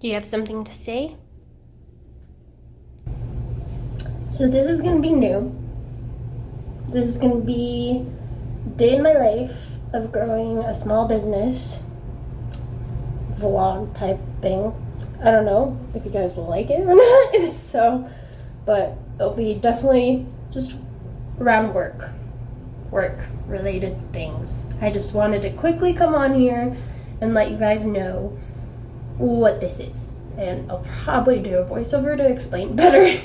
Do you have something to say? So this is gonna be new. This is gonna be day in my life of growing a small business vlog type thing. I don't know if you guys will like it or not. So, but it'll be definitely just around work related things. I just wanted to quickly come on here and let you guys know what this is. And I'll probably do a voiceover to explain better.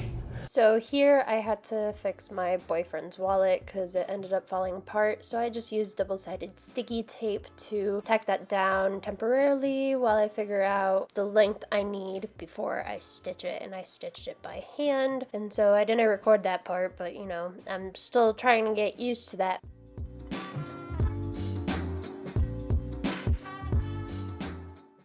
So here I had to fix my boyfriend's wallet because it ended up falling apart. So I just used double-sided sticky tape to tack that down temporarily while I figure out the length I need before I stitch it. And I stitched it by hand. And so I didn't record that part, but you know, I'm still trying to get used to that.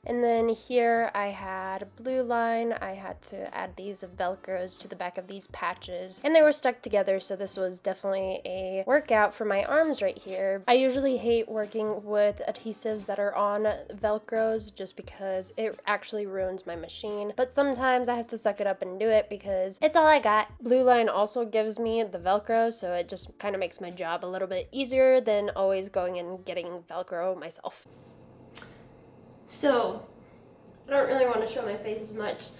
And then here I had a blue line. I had to add these Velcros to the back of these patches, and they were stuck together, so this was definitely a workout for my arms right here. I usually hate working with adhesives that are on Velcros just because it actually ruins my machine, but sometimes I have to suck it up and do it because it's all I got. Blue line also gives me the Velcro, so it just kind of makes my job a little bit easier than always going and getting Velcro myself. So, I don't really want to show my face as much.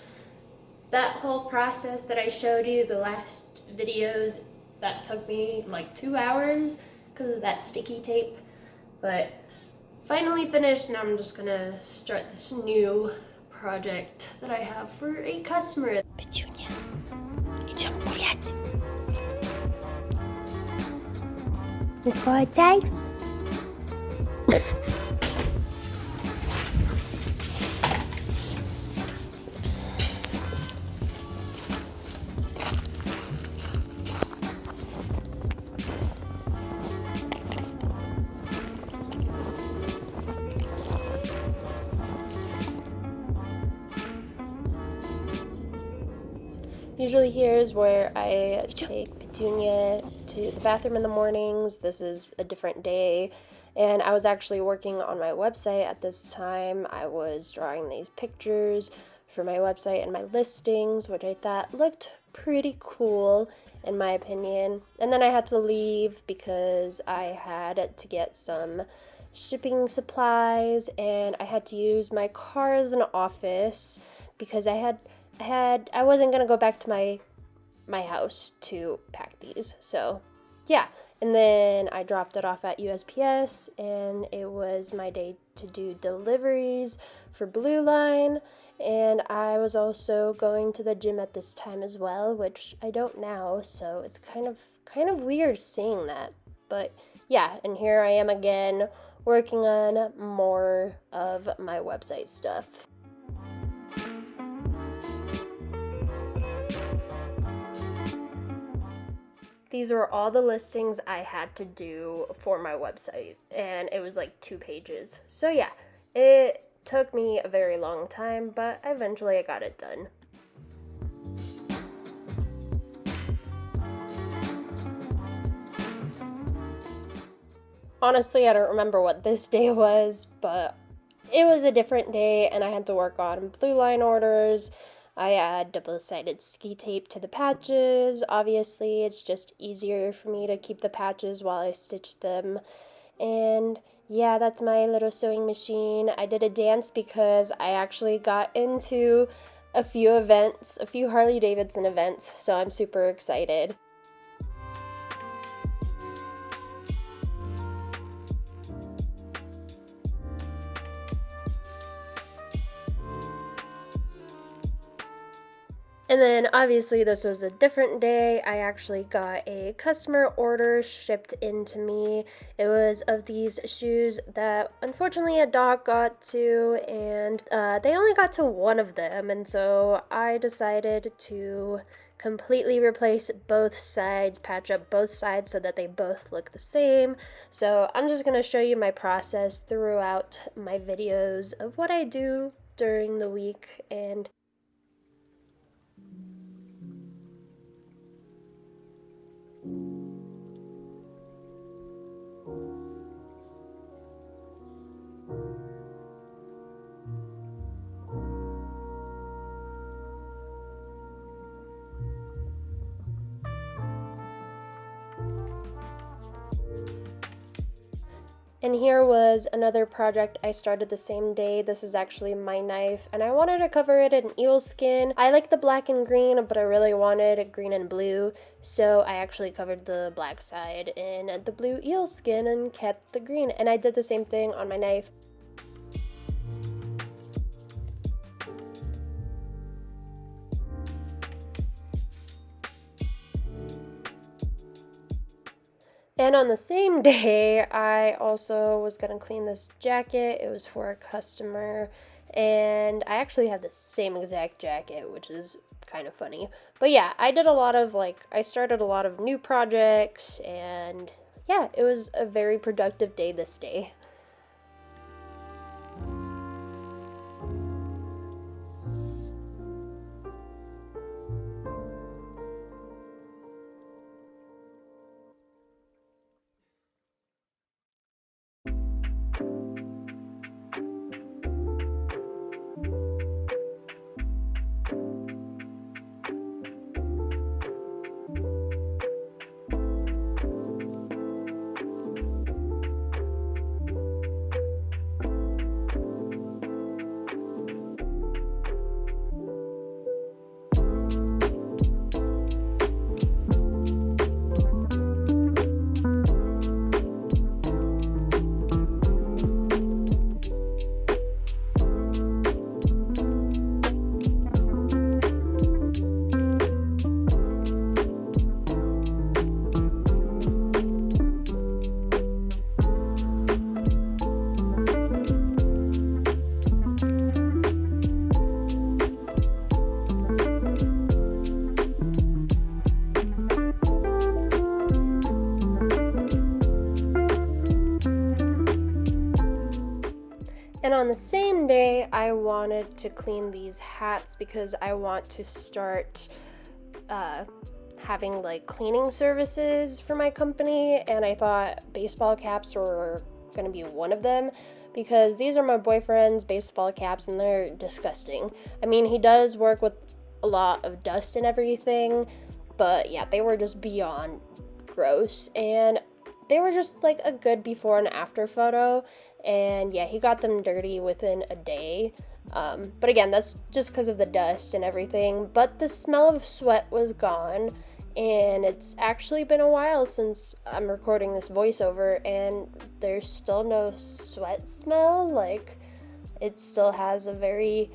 That whole process that I showed you, the last videos, that took me like 2 hours because of that sticky tape. But finally finished, now I'm just gonna start this new project that I have for a customer. Petunia, idziemy gulać. Let's go outside. Usually here's where I take Petunia to the bathroom in the mornings. This is a different day, and I was actually working on my website at this time. I was drawing these pictures for my website and my listings, which I thought looked pretty cool in my opinion. And then I had to leave because I had to get some shipping supplies, and I had to use my car as an office because I wasn't gonna go back to my house to pack these. So yeah, and then I dropped it off at USPS, and it was my day to do deliveries for Blue Line. And I was also going to the gym at this time as well, which I don't now, so it's kind of weird seeing that. But yeah, and here I am again working on more of my website stuff. These were all the listings I had to do for my website, and it was like 2 pages. So yeah, it took me a very long time, but eventually I got it done. Honestly, I don't remember what this day was, but it was a different day, and I had to work on Blue Line orders. I add double-sided ski tape to the patches. Obviously, it's just easier for me to keep the patches while I stitch them. And yeah, that's my little sewing machine. I did a dance because I actually got into a few events, a few Harley-Davidson events, so I'm super excited. And then obviously this was a different day. I actually got a customer order shipped into me. It was of these shoes that unfortunately a dog got to, and they only got to one of them. And so I decided to completely replace both sides, patch up both sides so that they both look the same. So I'm just going to show you my process throughout my videos of what I do during the week. And And here was another project I started the same day. This is actually my knife, and I wanted to cover it in eel skin. I like the black and green, but I really wanted green and blue, so I actually covered the black side in the blue eel skin and kept the green. And I did the same thing on my knife. And on the same day, I also was gonna clean this jacket. It was for a customer, and I actually have the same exact jacket, which is kind of funny. But yeah, I did a lot of I started a lot of new projects, and yeah, it was a very productive day this day. And on the same day, I wanted to clean these hats because I want to start having cleaning services for my company, and I thought baseball caps were gonna be one of them because these are my boyfriend's baseball caps and they're disgusting. I mean, he does work with a lot of dust and everything, but yeah, they were just beyond gross, and they were just a good before and after photo. And yeah, he got them dirty within a day. But again, that's just because of the dust and everything. But the smell of sweat was gone, and it's actually been a while since I'm recording this voiceover, and there's still no sweat smell. It still has a very,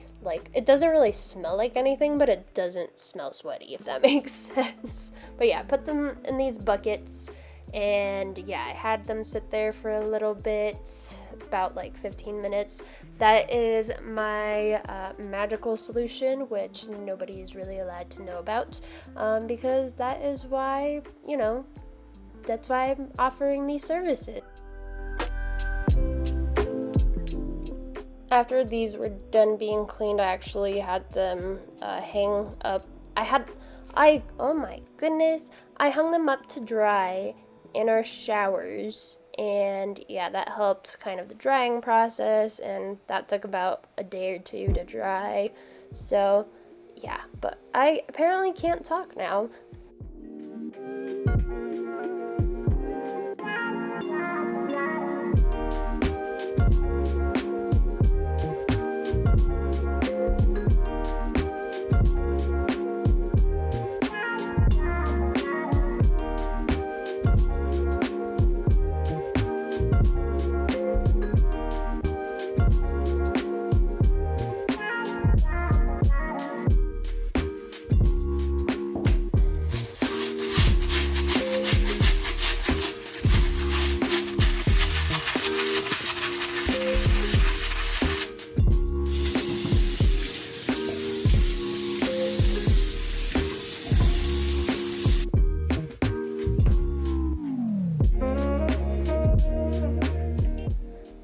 it doesn't really smell like anything, but it doesn't smell sweaty, if that makes sense. But yeah, put them in these buckets. And yeah, I had them sit there for a little bit, about 15 minutes. That is my magical solution, which nobody is really allowed to know about, because that is why, that's why I'm offering these services. After these were done being cleaned, I actually had them hang up. Oh my goodness, I hung them up to dry in our showers, and yeah, that helped kind of the drying process, and that took about a day or two to dry. So yeah, but I apparently can't talk now.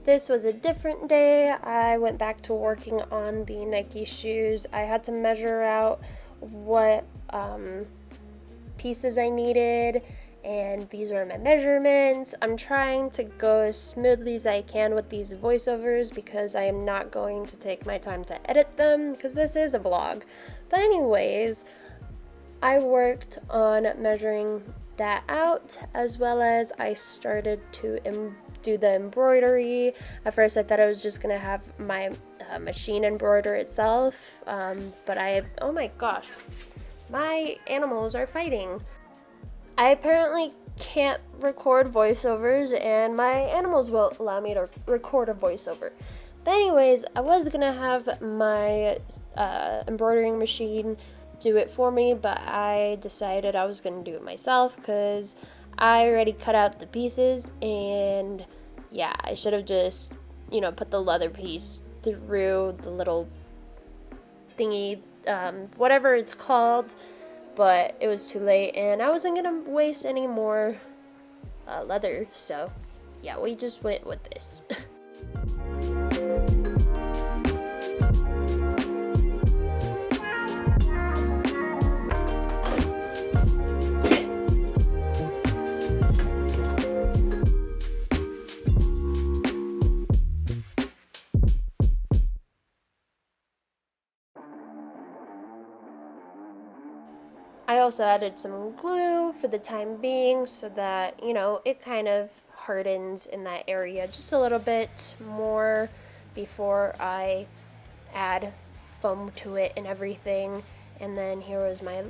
This was a different day. I went back to working on the Nike shoes. I had to measure out what pieces I needed, and these are my measurements. I'm trying to go as smoothly as I can with these voiceovers because I am not going to take my time to edit them because this is a vlog. But anyways, I worked on measuring that out, as well as I started to do the embroidery. At first I thought I was just gonna have my machine embroider itself, but oh my gosh, my animals are fighting. I apparently can't record voiceovers, and my animals will allow me to record a voiceover. But anyways, I was gonna have my embroidering machine do it for me, but I decided I was gonna do it myself because I already cut out the pieces, and yeah, I should have just, put the leather piece through the little thingy, whatever it's called, but it was too late, and I wasn't gonna waste any more leather, so yeah, we just went with this. I also added some glue for the time being so that, it kind of hardens in that area just a little bit more before I add foam to it and everything. And then here was my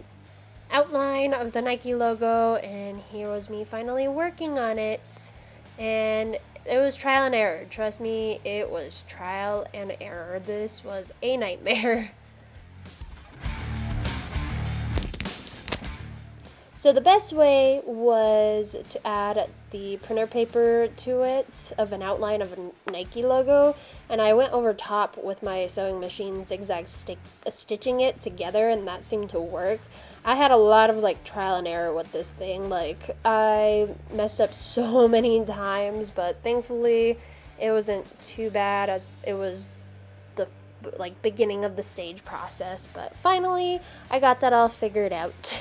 outline of the Nike logo, and here was me finally working on it. And it was trial and error. Trust me, it was trial and error. This was a nightmare. So the best way was to add the printer paper to it of an outline of a Nike logo, and I went over top with my sewing machine zigzag stitching it together, and that seemed to work. I had a lot of trial and error with this thing. I messed up so many times, but thankfully it wasn't too bad, as it was the beginning of the stage process. But finally I got that all figured out.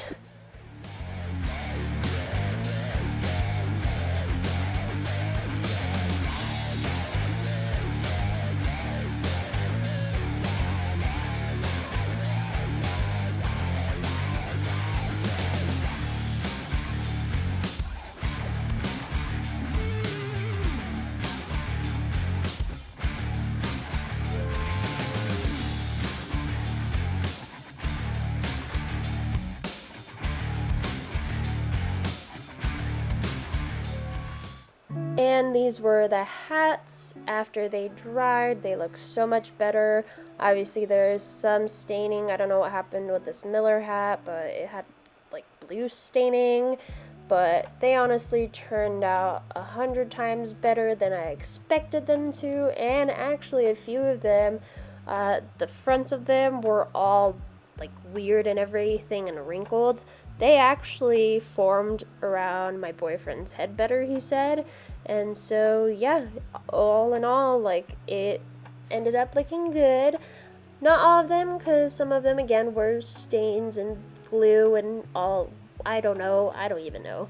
And these were the hats. After they dried, they look so much better. Obviously there's some staining. I don't know what happened with this Miller hat, but it had blue staining. But they honestly turned out 100 times better than I expected them to. And actually a few of them, the fronts of them were all weird and everything and wrinkled. They actually formed around my boyfriend's head better, he said. And so yeah, all in all, it ended up looking good. Not all of them, because some of them again were stains and glue and all. I don't even know.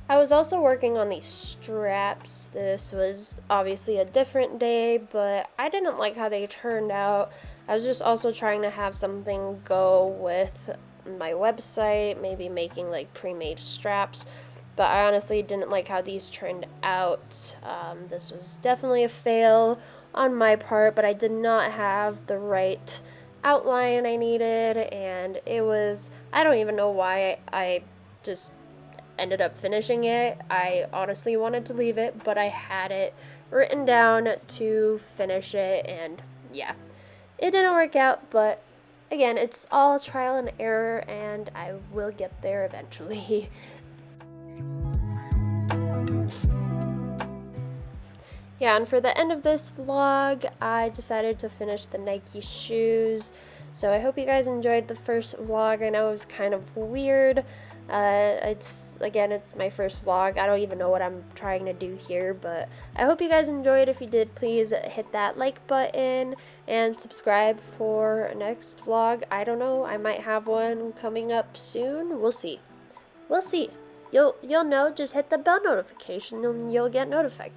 I was also working on these straps. This was obviously a different day, but I didn't like how they turned out. I was just also trying to have something go with my website, maybe making pre-made straps, but I honestly didn't like how these turned out. This was definitely a fail on my part, but I did not have the right outline I needed, and I don't even know why I just ended up finishing it. I honestly wanted to leave it, but I had it written down to finish it, and yeah, it didn't work out. But again, it's all trial and error, and I will get there eventually. Yeah, and for the end of this vlog, I decided to finish the Nike shoes. So I hope you guys enjoyed the first vlog. I know it was kind of weird. It's my first vlog. I don't even know what I'm trying to do here, but I hope you guys enjoyed. If you did, please hit that like button and subscribe for next vlog. I don't know, I might have one coming up soon. We'll see. You'll know. Just hit the bell notification and you'll get notified.